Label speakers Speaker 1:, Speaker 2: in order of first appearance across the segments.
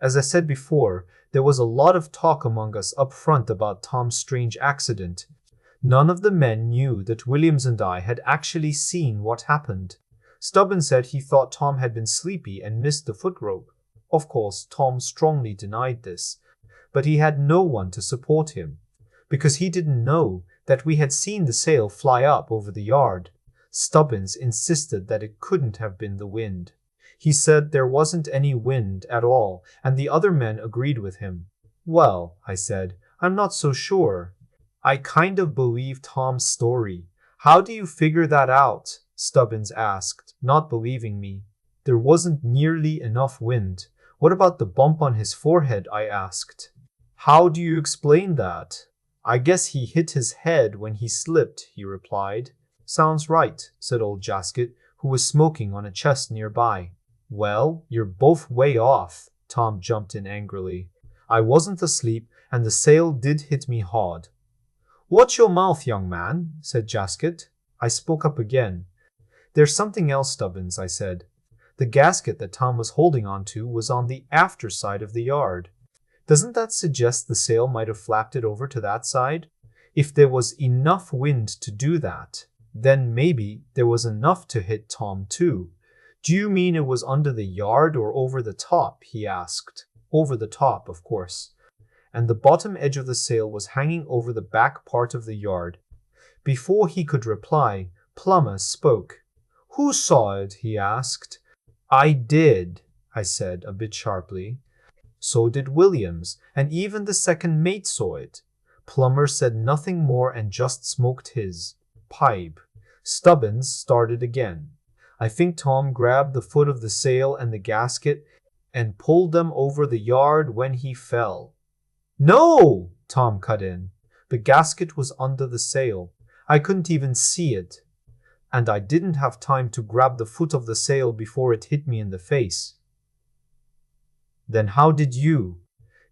Speaker 1: As I said before, there was a lot of talk among us up front about Tom's strange accident. None of the men knew that Williams and I had actually seen what happened. Stubbins said he thought Tom had been sleepy and missed the foot rope. Of course, Tom strongly denied this, but he had no one to support him, because he didn't know that we had seen the sail fly up over the yard. Stubbins insisted that it couldn't have been the wind. He said there wasn't any wind at all, and the other men agreed with him. Well, I said, I'm not so sure. I kind of believe Tom's story. How do you figure that out? Stubbins asked, not believing me. There wasn't nearly enough wind. What about the bump on his forehead? I asked. How do you explain that? I guess he hit his head when he slipped, he replied. Sounds right, said old Jasket, who was smoking on a chest nearby. Well, you're both way off, Tom jumped in angrily. I wasn't asleep, and the sail did hit me hard. Watch your mouth, young man, said Jasket. I spoke up again. There's something else, Stubbins, I said. The gasket that Tom was holding onto was on the after side of the yard. Doesn't that suggest the sail might have flapped it over to that side? If there was enough wind to do that, then maybe there was enough to hit Tom too. Do you mean it was under the yard or over the top? He asked. Over the top, of course. And the bottom edge of the sail was hanging over the back part of the yard. Before he could reply, Plummer spoke. Who saw it? He asked. I did, I said a bit sharply. So did Williams, and even the second mate saw it. Plummer said nothing more and just smoked his pipe. Stubbins started again. I think Tom grabbed the foot of the sail and the gasket and pulled them over the yard when he fell. No, Tom cut in. The gasket was under the sail. I couldn't even see it. And I didn't have time to grab the foot of the sail before it hit me in the face. Then how did you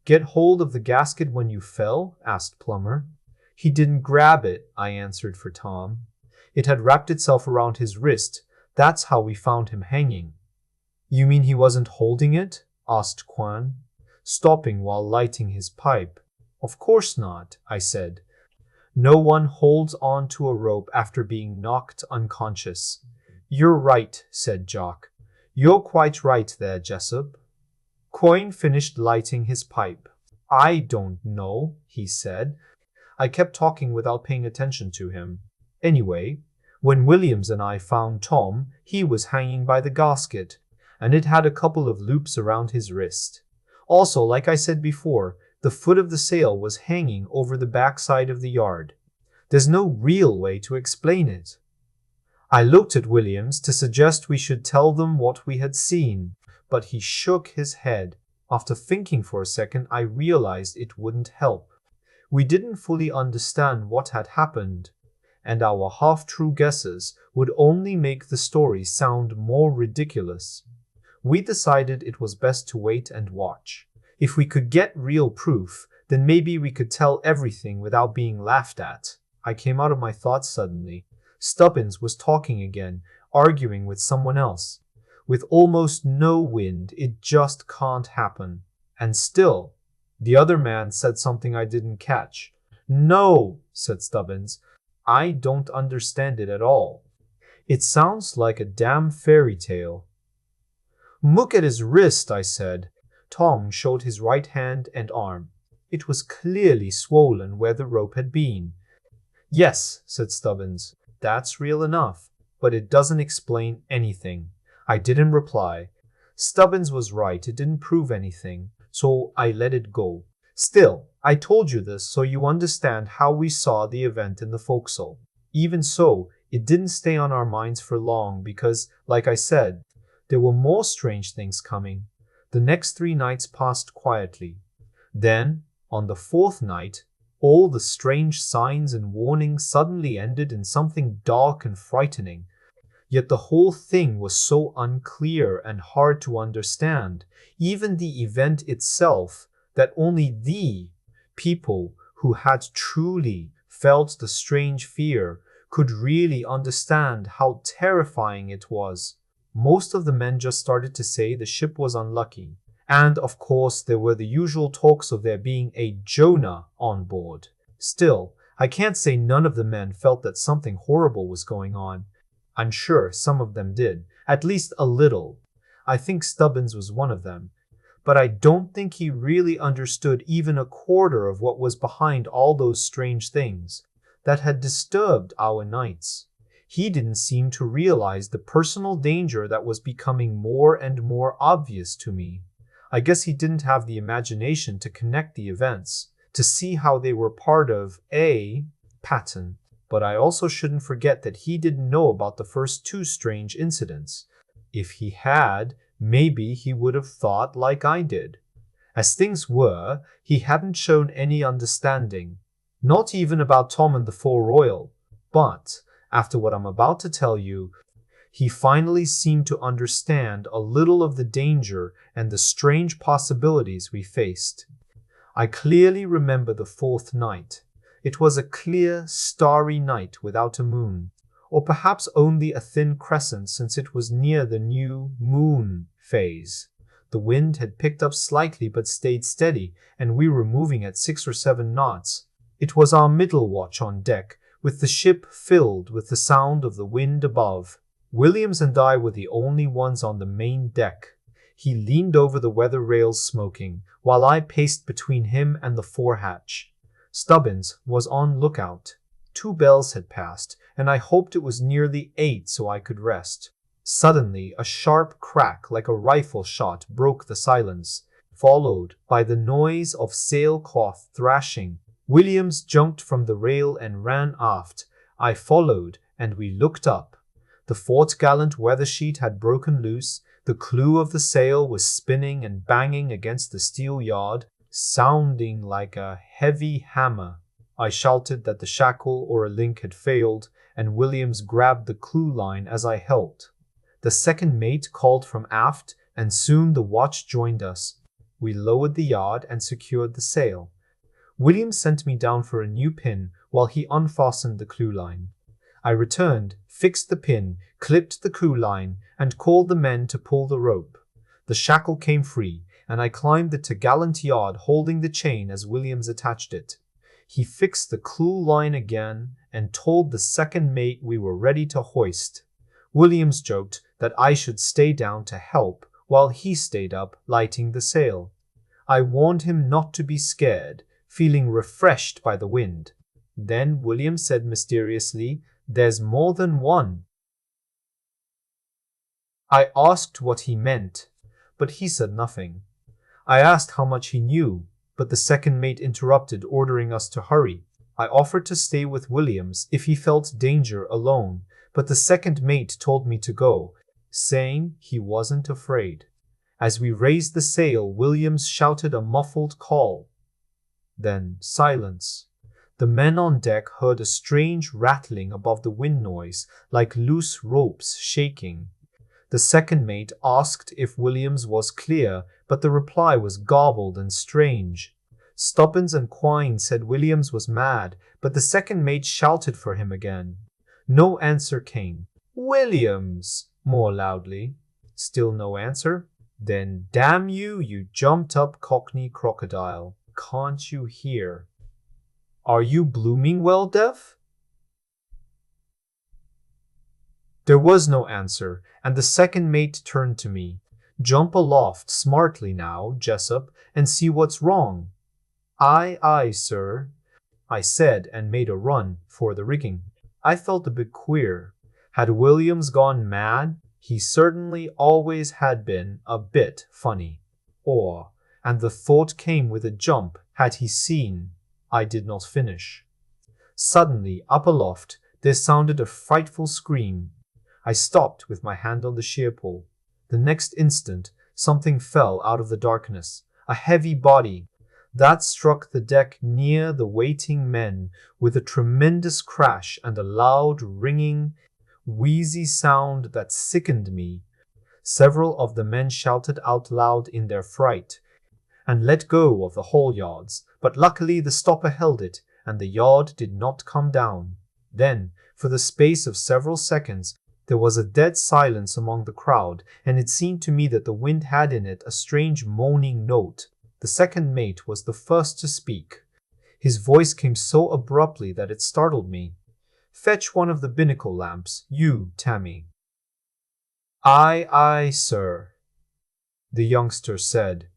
Speaker 1: get hold of the gasket when you fell? Asked Plummer. He didn't grab it, I answered for Tom. It had wrapped itself around his wrist. That's how we found him hanging. You mean he wasn't holding it? Asked Quan, stopping while lighting his pipe. Of course not, I said. No one holds on to a rope after being knocked unconscious. You're right, said Jock. You're quite right there, Jessup. Coin finished lighting his pipe. I don't know, he said. I kept talking without paying attention to him. Anyway, when Williams and I found Tom, he was hanging by the gasket, and it had a couple of loops around his wrist. Also, like I said before, the foot of the sail was hanging over the backside of the yard. There's no real way to explain it. I looked at Williams to suggest we should tell them what we had seen, but he shook his head. After thinking for a second, I realized it wouldn't help. We didn't fully understand what had happened, and our half-true guesses would only make the story sound more ridiculous. We decided it was best to wait and watch. If we could get real proof, then maybe we could tell everything without being laughed at. I came out of my thoughts suddenly. Stubbins was talking again, arguing with someone else. With almost no wind, it just can't happen. And still, the other man said something I didn't catch. No, said Stubbins. I don't understand it at all. It sounds like a damn fairy tale. Look at his wrist, I said. Tom showed his right hand and arm. It was clearly swollen where the rope had been. Yes, said Stubbins. That's real enough, but it doesn't explain anything. I didn't reply. Stubbins was right, it didn't prove anything, so I let it go. Still, I told you this so you understand how we saw the event in the forecastle. Even so, it didn't stay on our minds for long because, like I said, there were more strange things coming. The next 3 nights passed quietly. Then, on the 4th night, all the strange signs and warnings suddenly ended in something dark and frightening. Yet the whole thing was so unclear and hard to understand, even the event itself, that only the people who had truly felt the strange fear could really understand how terrifying it was. Most of the men just started to say the ship was unlucky, And of course, there were the usual talks of there being a Jonah on board. Still, I can't say none of the men felt that something horrible was going on. I'm sure some of them did, at least a little. I think Stubbins was one of them. But I don't think he really understood even a quarter of what was behind all those strange things that had disturbed our nights. He didn't seem to realize the personal danger that was becoming more and more obvious to me. I guess he didn't have the imagination to connect the events, to see how they were part of a pattern. But I also shouldn't forget that he didn't know about the first two strange incidents. If he had, maybe he would have thought like I did. As things were, he hadn't shown any understanding, not even about Tom and the Four Royal. But, after what I'm about to tell you, he finally seemed to understand a little of the danger and the strange possibilities we faced. I clearly remember the fourth night. It was a clear, starry night without a moon, or perhaps only a thin crescent since it was near the new moon phase. The wind had picked up slightly but stayed steady, and we were moving at 6 or 7 knots. It was our middle watch on deck, with the ship filled with the sound of the wind above. Williams and I were the only ones on the main deck. He leaned over the weather rails smoking, while I paced between him and the forehatch. Stubbins was on lookout. 2 bells had passed, and I hoped it was nearly 8 so I could rest. Suddenly, a sharp crack like a rifle shot broke the silence, followed by the noise of sailcloth thrashing. Williams jumped from the rail and ran aft. I followed, and we looked up. The foretgallant weather sheet had broken loose, the clew of the sail was spinning and banging against the steel yard, sounding like a heavy hammer. I shouted that the shackle or a link had failed, and Williams grabbed the clew line as I helped. The second mate called from aft, and soon the watch joined us. We lowered the yard and secured the sail. Williams sent me down for a new pin while he unfastened the clew line. I returned, fixed the pin, clipped the clew line, and called the men to pull the rope. The shackle came free, and I climbed the topgallant yard holding the chain as Williams attached it. He fixed the clew line again and told the second mate we were ready to hoist. Williams joked that I should stay down to help while he stayed up lighting the sail. I warned him not to be scared, feeling refreshed by the wind. Then Williams said mysteriously, "There's more than one." I asked what he meant, but he said nothing. I asked how much he knew, but the second mate interrupted, ordering us to hurry. I offered to stay with Williams if he felt danger alone, but the second mate told me to go, saying he wasn't afraid. As we raised the sail, Williams shouted a muffled call. Then silence. The men on deck heard a strange rattling above the wind noise, like loose ropes shaking. The second mate asked if Williams was clear, but the reply was garbled and strange. Stubbins and Quine said Williams was mad, but the second mate shouted for him again. No answer came. "Williams!" more loudly. Still no answer. Then, "Damn you, you jumped-up Cockney crocodile. Can't you hear? Are you blooming well deaf?" There was no answer, and the second mate turned to me. "Jump aloft smartly now, Jessup, and see what's wrong." "Aye, aye, sir," I said, and made a run for the rigging. I felt a bit queer. Had Williams gone mad? He certainly always had been a bit funny. Or, and the thought came with a jump, had he seen? I did not finish. Suddenly, up aloft, there sounded a frightful scream. I stopped with my hand on the sheer pole. The next instant, something fell out of the darkness, a heavy body that struck the deck near the waiting men with a tremendous crash and a loud, ringing, wheezy sound that sickened me. Several of the men shouted out loud in their fright and let go of the halyards, but luckily the stopper held it, and the yard did not come down. Then, for the space of several seconds, There was a dead silence among the crowd, and it seemed to me that the wind had in it a strange moaning note. The second mate was the first to speak. His voice came so abruptly that it startled me. "Fetch one of the binnacle lamps, you, Tammy." "Aye, aye, sir," the youngster said,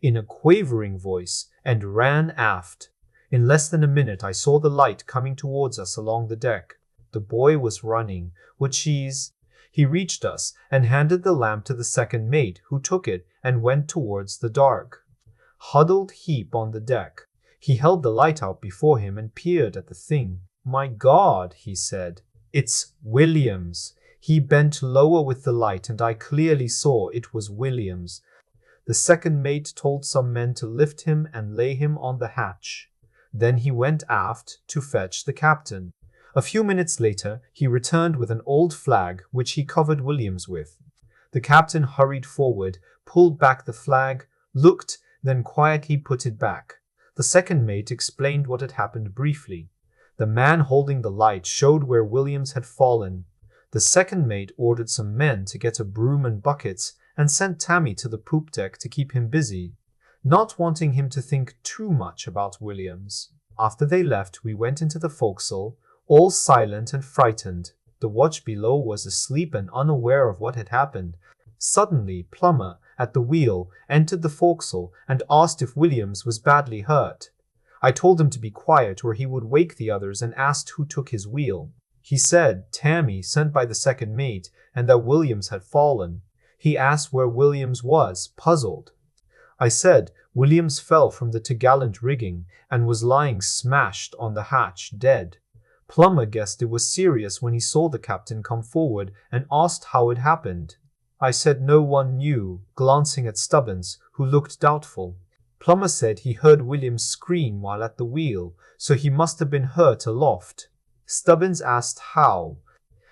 Speaker 1: in a quavering voice, and ran aft. In less than a minute I saw the light coming towards us along the deck. The boy was running. He reached us and handed the lamp to the second mate, who took it and went towards the dark, huddled heap on the deck. He held the light out before him and peered at the thing. "My God," he said, "it's Williams." He bent lower with the light, and I clearly saw it was Williams. The second mate told some men to lift him and lay him on the hatch. Then he went aft to fetch the captain. A few minutes later, he returned with an old flag which he covered Williams with. The captain hurried forward, pulled back the flag, looked, then quietly put it back. The second mate explained what had happened briefly. The man holding the light showed where Williams had fallen. The second mate ordered some men to get a broom and buckets and sent Tammy to the poop deck to keep him busy, not wanting him to think too much about Williams. After they left, we went into the forecastle, all silent and frightened. The watch below was asleep and unaware of what had happened. Suddenly, Plummer, at the wheel, entered the forecastle and asked if Williams was badly hurt. I told him to be quiet or he would wake the others, and asked who took his wheel. He said Tammy, sent by the second mate, and that Williams had fallen. He asked where Williams was, puzzled. I said Williams fell from the topgallant rigging and was lying smashed on the hatch, dead. Plummer guessed it was serious when he saw the captain come forward and asked how it happened. I said no one knew, glancing at Stubbins, who looked doubtful. Plummer said he heard Williams scream while at the wheel, so he must have been hurt aloft. Stubbins asked how,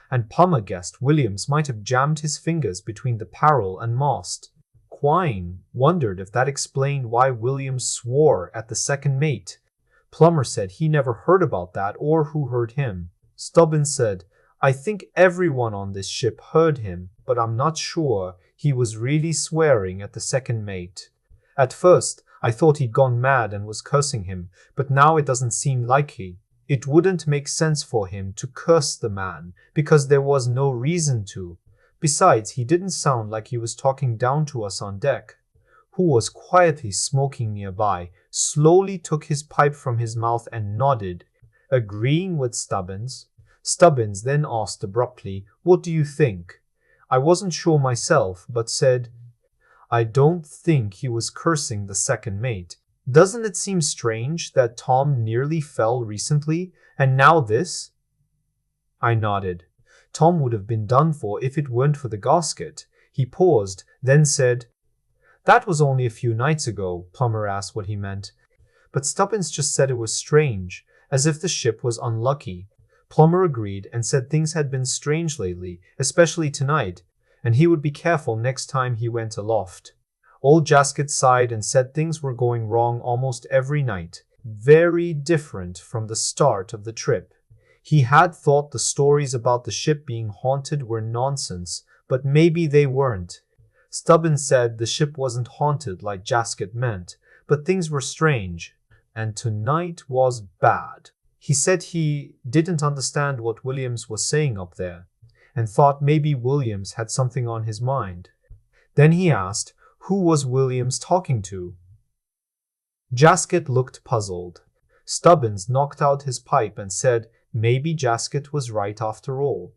Speaker 1: and Plummer guessed Williams might have jammed his fingers between the parrel and mast. Quine wondered if that explained why Williams swore at the second mate. Plummer said he never heard about that or who heard him. Stubbins said, "I think everyone on this ship heard him, but I'm not sure he was really swearing at the second mate. At first, I thought he'd gone mad and was cursing him, but now it doesn't seem likely. It wouldn't make sense for him to curse the man, because there was no reason to. Besides, he didn't sound like he was talking down to us on deck." Who was quietly smoking nearby, slowly took his pipe from his mouth and nodded, agreeing with Stubbins. Stubbins then asked abruptly, "What do you think?" I wasn't sure myself, but said, "I don't think he was cursing the second mate. Doesn't it seem strange that Tom nearly fell recently, and now this?" I nodded. Tom would have been done for if it weren't for the gasket. He paused, then said, "That was only a few nights ago." Plummer asked what he meant, but Stubbins just said it was strange, as if the ship was unlucky. Plummer agreed and said things had been strange lately, especially tonight, and he would be careful next time he went aloft. Old Jaskett sighed and said things were going wrong almost every night, very different from the start of the trip. He had thought the stories about the ship being haunted were nonsense, but maybe they weren't. Stubbins said the ship wasn't haunted like Jaskett meant, but things were strange, and tonight was bad. He said he didn't understand what Williams was saying up there, and thought maybe Williams had something on his mind. Then he asked, who was Williams talking to? Jaskett looked puzzled. Stubbins knocked out his pipe and said maybe Jaskett was right after all.